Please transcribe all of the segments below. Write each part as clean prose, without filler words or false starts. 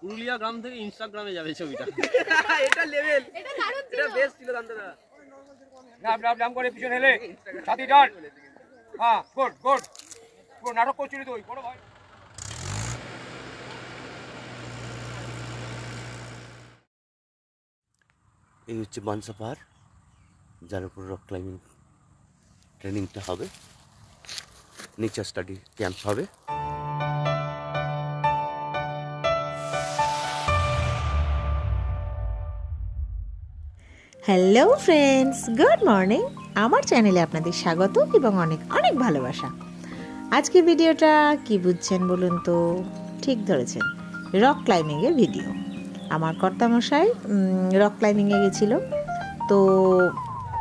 পুরুলিয়া গ্রাম থেকে ইনস্টাগ্রামে যাবে ছবিটা। এটা লেভেল, এটা বেস্ট ছিল দাদা। নাম নাম নাম করে পিছনে হেলে সাথী ডান। হ্যাঁ গুড গুড গুড, নাটক করছিলি তুই বড় ভাই। এই হচ্ছে বানসা পাহাড়, যার উপর রক ক্লাইম্বিং ট্রেনিংটা হবে, নেচার স্টাডি ক্যাম্প হবে। Hello friends, good morning. আমার চ্যানেলে আপনাদের স্বাগত এবং অনেক অনেক ভালোবাসা। আজকের ভিডিওটা কি বুঝছেন বলুন তো? ঠিক ধরেছেন, রক ক্লাইম্বিংয়ের ভিডিও। আমার কর্তামশাই রক ক্লাইম্বিংয়ে গেছিলো, তো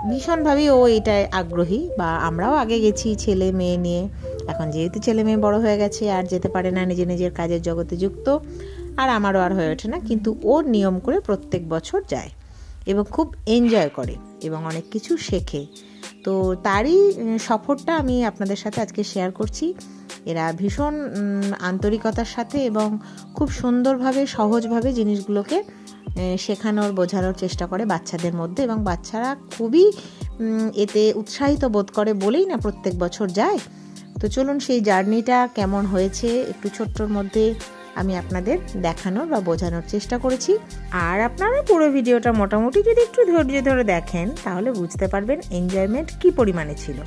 ভীষণভাবে ও এটায় আগ্রহী, বা আমরাও আগে গেছি ছেলে মেয়ে নিয়ে। এখন যেহেতু ছেলে মেয়ে বড় হয়ে গেছে আর যেতে পারে না, নিজের নিজের কাজের জগতে যুক্ত, আর আমারও আর হয়ে ওঠে না, কিন্তু ও নিয়ম করে প্রত্যেক বছর যায় এবং খুব এনজয় করে এবং অনেক কিছু শেখে। তো তারই সফরটা আমি আপনাদের সাথে আজকে শেয়ার করছি। এরা ভীষণ আন্তরিকতার সাথে এবং খুব সুন্দরভাবে সহজভাবে জিনিসগুলোকে শেখানোর বোঝানোর চেষ্টা করে বাচ্চাদের মধ্যে, এবং বাচ্চারা খুবই এতে উৎসাহিত বোধ করে বলেই না প্রত্যেক বছর যায়। তো চলুন সেই জার্নিটা কেমন হয়েছে একটু ছোট্টর মধ্যে আমি আপনাদের দেখানোর বা বোঝানোর চেষ্টা করেছি। আর আপনারা পুরো ভিডিওটা মোটামুটি যদি একটু ধৈর্য ধরে দেখেন তাহলে বুঝতে পারবেন এনজয়মেন্ট কি পরিমাণে ছিল।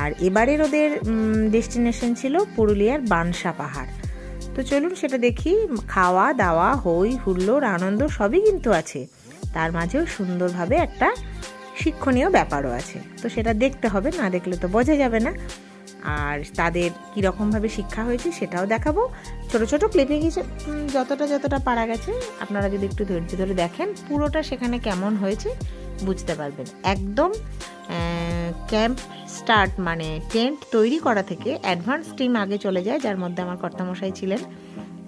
আর এবারের ওদের ডেস্টিনেশন ছিল পুরুলিয়ার বানসা পাহাড়। তো চলুন সেটা দেখি। খাওয়া দাওয়া, হই হুল্লোড়, আনন্দ সবই কিন্তু আছে, তার মাঝেও সুন্দরভাবে একটা শিক্ষণীয় ব্যাপারও আছে। তো সেটা দেখতে হবে, না দেখলে তো বোঝা যাবে না। আর তাদের কীরকমভাবে শিক্ষা হয়েছে সেটাও দেখাবো। ছোট ছোট ক্লিপিং হিসেবে যতটা পারা গেছে আপনারা যদি একটু ধৈর্য ধরে দেখেন পুরোটা সেখানে কেমন হয়েছে বুঝতে পারবেন। একদম ক্যাম্প স্টার্ট মানে টেন্ট তৈরি করা থেকে অ্যাডভান্স টিম আগে চলে যায়, যার মধ্যে আমার কর্তামশাই ছিলেন।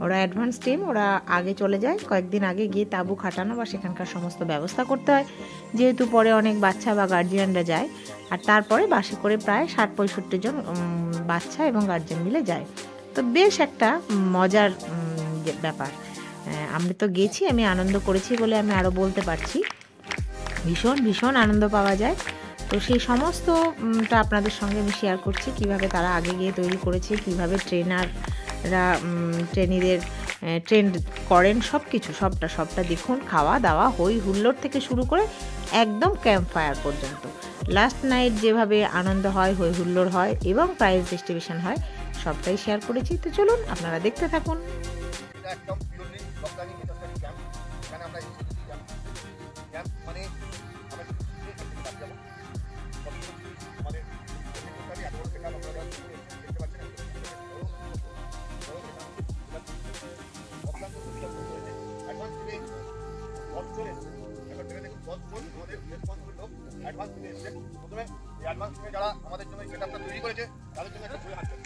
ওরা অ্যাডভান্স টিম, ওরা আগে চলে যায়, কয়েকদিন আগে গিয়ে তাঁবু খাটানো বা সেখানকার সমস্ত ব্যবস্থা করতে হয়, যেহেতু পরে অনেক বাচ্চা বা গার্জিয়ানরা যায়। আর তারপরে বাসে করে প্রায় 60-65 জন বাচ্চা এবং গার্জিয়ান মিলে যায়। তো বেশ একটা মজার ব্যাপার। আমরা তো গেছি, আমি আনন্দ করেছি বলে আমি আরও বলতে পারছি। ভীষণ ভীষণ আনন্দ পাওয়া যায়। তো সেই সমস্তটা আপনাদের সঙ্গে আমি শেয়ার করছি, কিভাবে তারা আগে গিয়ে তৈরি করেছে, কিভাবে ট্রেনাররা ট্রেনিদের ট্রেন করেন, সব কিছু সবটা দেখুন। খাওয়া দাওয়া, হই হুল্লোড় থেকে শুরু করে একদম ক্যাম্প ফায়ার পর্যন্ত, লাস্ট নাইট যেভাবে আনন্দ হয়, হই হুল্লোড় হয় এবং প্রাইজ ডিস্ট্রিবিউশন হয়, সবটাই শেয়ার করেছি। তো চলুন আপনারা দেখতে থাকুন। যারা আমাদের জন্য সেটআপটা তৈরি করেছে তাদের জন্য একটা ছবি হাঁটছে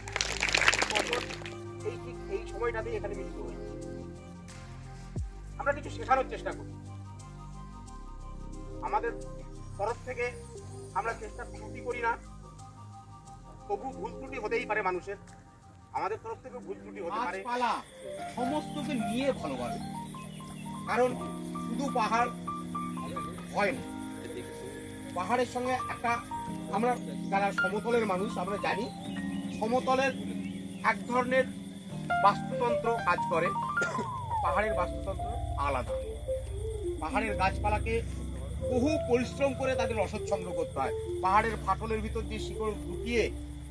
এই সময়টাতেই এখানে মিলিত হই। আমরা কিছু শেখানোর চেষ্টা করি আমাদের তরফ থেকে। আমরা চেষ্টা ত্রুটি করি না, তবু ভুল ত্রুটি হতেই পারে মানুষের, আমাদের তরফ থেকে ভুল ত্রুটি হতে পারে। সমস্তকে নিয়ে ভালোবাসে, কারণ শুধু পাহাড় হয় না, পাহাড়ের সঙ্গে একটা আমরা যারা সমতলের মানুষ আমরা জানি সমতলের এক ধরনের বাস্তুতন্ত্র কাজ করে, পাহাড়ের বাস্তুতন্ত্র আলাদা। পাহাড়ের গাছপালাকে বহু পরিশ্রম করে তাদের রসদ সংগ্রহ করতে হয়, পাহাড়ের ফাটলের ভিতর দিয়ে শিকড় ঢুকিয়ে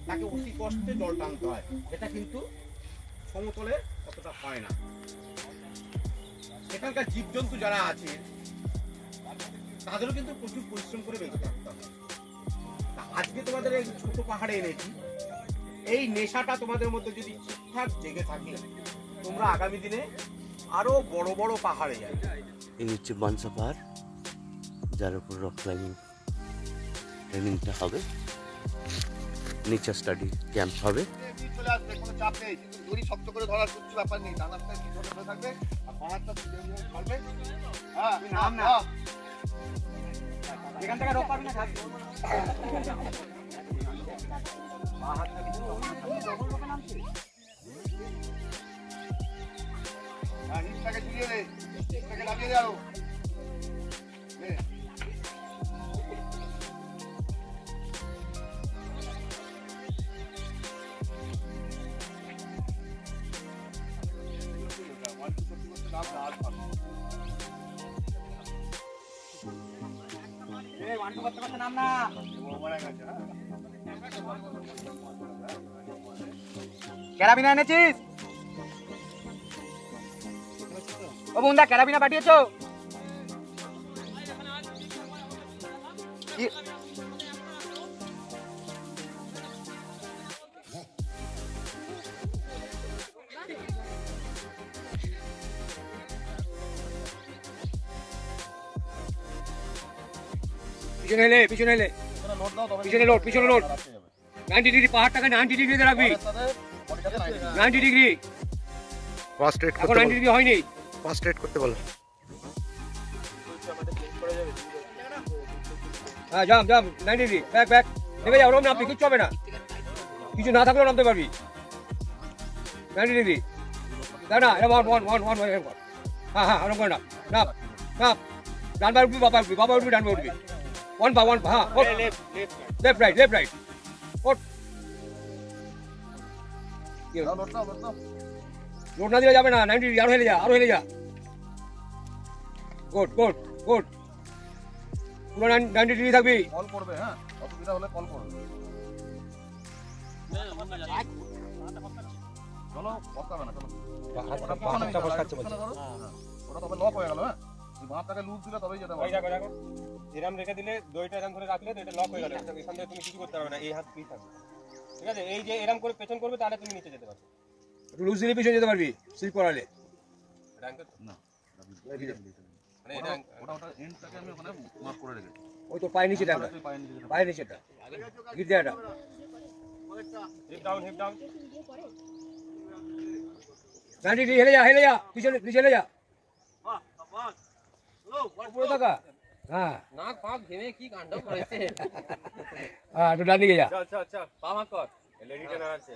তাকে অতি কষ্টে জল টানতে হয়, এটা কিন্তু সমতলে অতটা হয় না। সেখানকার জীবজন্তু যারা আছে তাদেরও কিন্তু প্রচুর পরিশ্রম করে বেঁচে থাকতে হবে। আজকে তোমাদের এই ছোট পাহাড়ে এনেছি, এই নেশাটা তোমাদের মধ্যে যদি ঠিকঠাক জেগে থাকে তোমরা আগামী দিনে আরো বড় বড় পাহাড়ে যাবে। এই হচ্ছে বানসা পাহাড়, যার উপর রক ক্লাইম্বিং ট্রেনিংটা হবে, নেচার স্টাডি ক্যাম্প হবে। চলে আসবে, কোনো চাপ নেই, কিন্তু দড়ি শক্ত করে ধরার কিছু ব্যাপার নেই, ডানাটা পিছনে ধরে থাকবে আর পাহাড়টা ধরবে। হ্যাঁ নাম না এখান থেকে রক পাবি না থাকবে। নিচটাকে ঝুলিয়ে দে, নিচটাকে লাগিয়ে দাও। ক্যারাবিনা এনেছিস? ও বন্ধা ক্যারাবিনা পাঠিয়েছো? পিছনে এলে পিছনে এলে পিছনে লোড পিছনে লোড 90 ডিগ্রি পাহাড়টাকে 90 ডিগ্রিতে রাখবি 90 ডিগ্রি ফার্স্ট রেট এখন 90 ডিগ্রি হয়নি ফার্স্ট রেট করতে বলো। হ্যাঁ জাম জাম 90 ডিগ্রি ব্যাক ব্যাক নেমে যাও ওরকম নামবি কিচ্ছু হবে না কিছু না থাকলেও নামতে পারবি 90 ডিগ্রি না না এটা ওয়ান হ্যাঁ হ্যাঁ ওরকম করে না নাপ ডান পা উঠবি বাবা উঠবি ডান পা উঠবি ওয়ান পা হ্যাঁ লেফট রাইট ওট লোড না দিলে যাবে না 90 ডিগ্রি আরো হেলে যা গুড পুরো 90 ডিগ্রি থাকবি কল করবে, হ্যাঁ অসুবিধা হলে কল করবে। চলো বসাবে না, চলো ওটা তবে লক হয়ে গেল। হ্যাঁ বাঁধটাকে লুজ দিলে তবেই যেতে পারবে। এরম রেখে দিলে দইটা এরম ধরে রাখলে দইটা লক হয়ে গেল এখান থেকে তুমি কিছু করতে পারবে না এই হাত ফ্রি থাকবে ঠিক আছে এই যে এরম করে পেছন করবে তাহলে তুমি নিচে যেতে পারবে একটু লুজ দিলে পিছনে যেতে পারবি স্লিপ করালে না ওটা এন্ডটাকে আমি ওখানে মার্ক করে রেখেছি। ওই তো পায়ের নিচেটা পায়ের নিচেটা গিট দেয়াটা হিপ ডাউন 90 ডিগ্রি হেলে যা পিছনে যা উপরে থাকা হ্যাঁ নাক পাক ঘেমে কি কাণ্ড করেছে। হ্যাঁ একটু ডান দিকে যা চল পা ভাগ কর লেডিটা না আছে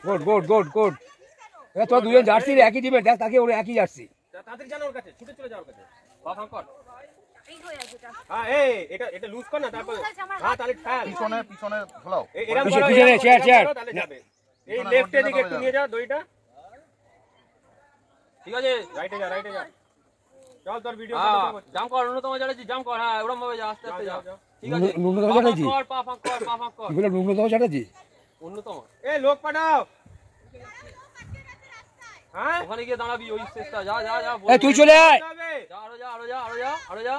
গুড এ তো দুজন জার্সি একই টিমে দেখ তাকে ওর একই জার্সি তাড়াতাড়ি জানো ওর কাছে ছুটে চলে যাও ওর কাছে পা ভাগ কর হ্যাঁ এটা লুজ কর না তারপর হ্যাঁ তাহলে ফেল পিছনে ফলাও। এরকম পিছনে চেয়ার তাহলে যাবে এই লেফটে দিকে একটু নিয়ে যাও দইটা ঠিক আছে রাইটে যা চল তোর ভিডিও জাম কর ন্যূনতম চাটাচ্ছি জাম কর হ্যাঁ ওরকম ভাবে যা আস্তে আস্তে যা ঠিক আছে ন্যূনতম চাটাচ্ছি পা ভাগ কর কি বলে ন্যূনতম চাটাচ্ছি অন্যতম এ লোক পাঠাও হ্যাঁ ওখানে গিয়ে দাঁড়াবি ওই স্টেজটা যা এই তুই চলে আয় যা আরো যা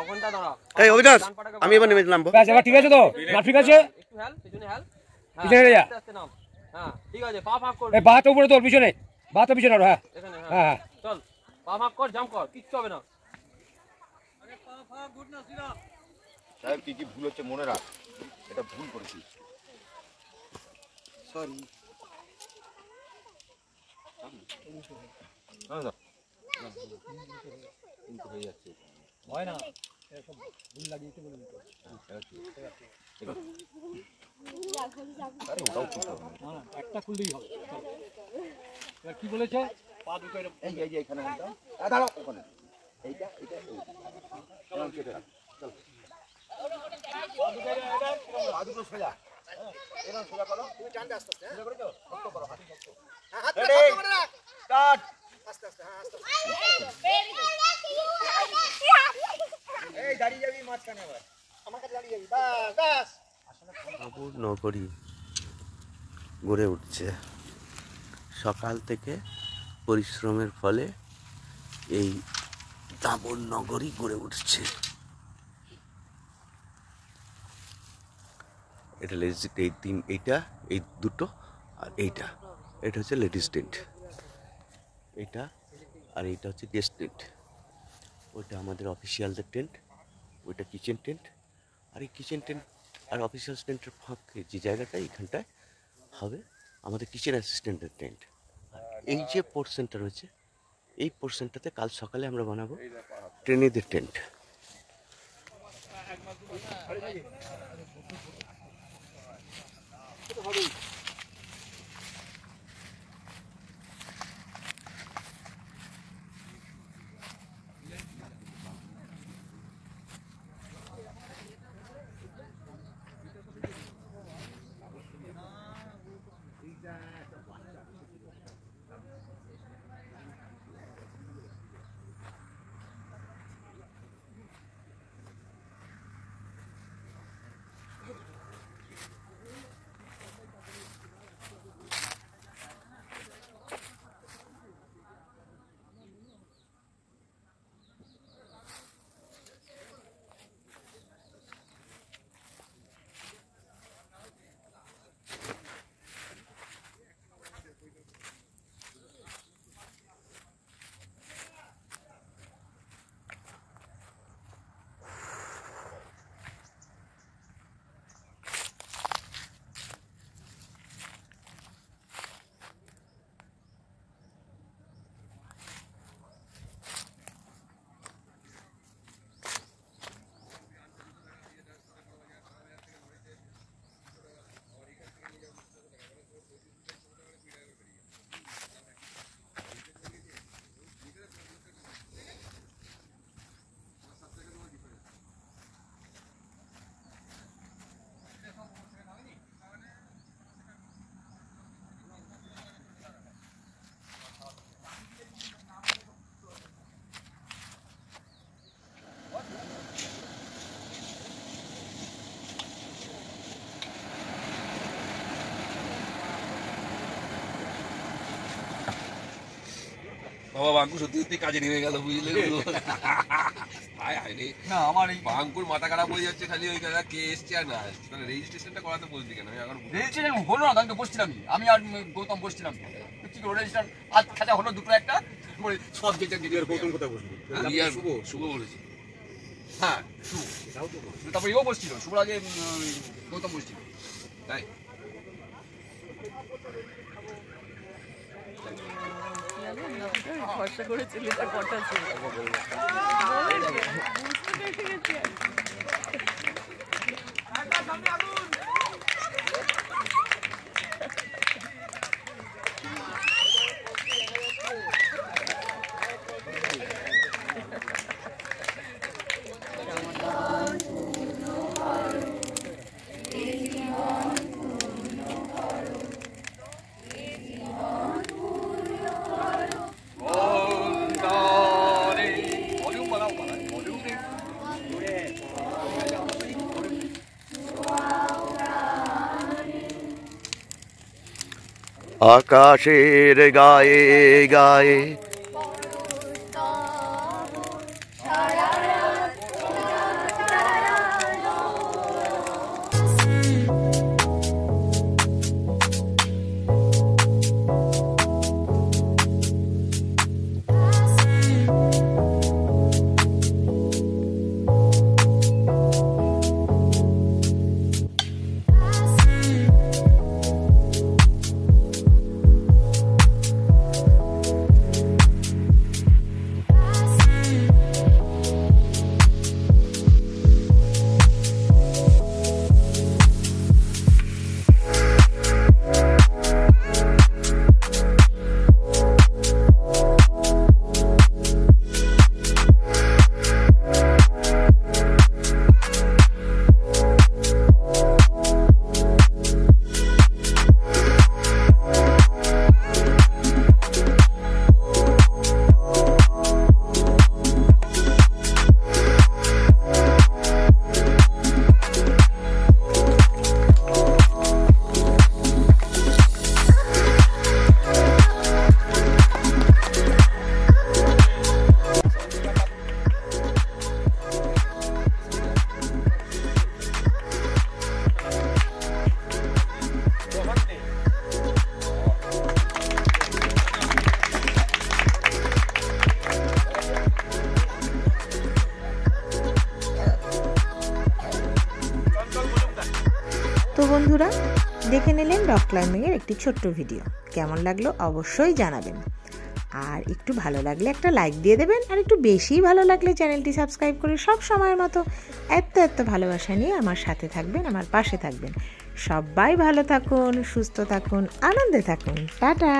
ওখানটা দাঁড়া এই অবিনাশ আমি এবার নেমে নামবো ব্যাস এবার ঠিক আছে তো না ঠিক আছে একটু হেল পিছনে হেল পিছনে যা আস্তে নাম হ্যাঁ ঠিক আছে পা ভাগ কর এই বাত উপরে তোর পিছনে বাত পিছনে আর হ্যাঁ এখানে হ্যাঁ হ্যাঁ চল পা ভাগ কর জাম কর কিচ্ছু হবে না সাহেব কি ভুল হচ্ছে মনে রাখ, এটা ভুল করেছিস। সরি হয়ে যাচ্ছে হয় না এরকম ভুল লাগিয়েছে বলে একটা খুললেই হবে এবার কি বলেছে পা দুটো এই যে এখানে দাঁড়াও ওখানে এইটা কেটে রাখ। চল পা দুটো সোজা এরকম সোজা করো, তুমি টানতে আস্তে আস্তে সোজা করেছো শক্ত করো হাত শক্ত হাত করে রাখ স্টার্ট আস্তে আস্তে হ্যাঁ আস্তে এই দাঁড়িয়ে যাবি মাঝখানে আবার আমার কাছে দাঁড়িয়ে যাবি বাস দাবর নগরী গড়ে উঠছে সকাল থেকে পরিশ্রমের ফলে এই দাবর নগরী গড়ে উঠছে। এটা লেডিস এইটা এই দুটো আর এটা হচ্ছে লেডিস টেন্ট এটা আর এইটা হচ্ছে গেস্ট টেন্ট। ওইটা আমাদের অফিসিয়ালদের টেন্ট, ওইটা কিচেন টেন্ট আর এই কিচেন টেন্ট আর অফিসিয়াল টেন্টের ফাঁকে যে জায়গাটা এইখানটায় হবে আমাদের কিচেন অ্যাসিস্ট্যান্টের টেন্ট। আর এই যে পোর্শনটা রয়েছে এই পোর্শনটাতে কাল সকালে আমরা বানাবো ট্রেনিদের টেন্ট। বাবা বাঙ্কু সত্যি সত্যি কাজে নেমে গেল বুঝলে না আমার এই বাঙ্কুর মাথা খারাপ হয়ে যাচ্ছে খালি ওই কথা কে এসছে আর না মানে রেজিস্ট্রেশনটা করাতে বলছি কেন আমি এখন রেজিস্ট্রেশন হলো না আমি তো বসছিলাম আমি আর গৌতম বসছিলাম ঠিক রেজিস্ট্রেশন আজ খাঁচা হলো দুটো একটা সব যেটা গৌতম কোথায় বসলো শুভ বলেছি হ্যাঁ শুভ তারপর এও বসছিল শুভর আগে গৌতম বসছিল তাই ভরসা করে ছেলেটা কটা ছিল আকাশের গায়ে গায়ে তো বন্ধুরা দেখে নিলেন রক ক্লাইম্বিংয়ের একটি ছোট্ট ভিডিও। কেমন লাগলো অবশ্যই জানাবেন, আর একটু ভালো লাগলে একটা লাইক দিয়ে দেবেন, আর একটু বেশি ভালো লাগলে চ্যানেলটি সাবস্ক্রাইব করে সব সময়ের মতো এত ভালোবাসা নিয়ে আমার সাথে থাকবেন, আমার পাশে থাকবেন। সবাই ভালো থাকুন, সুস্থ থাকুন, আনন্দে থাকুন। টাটা।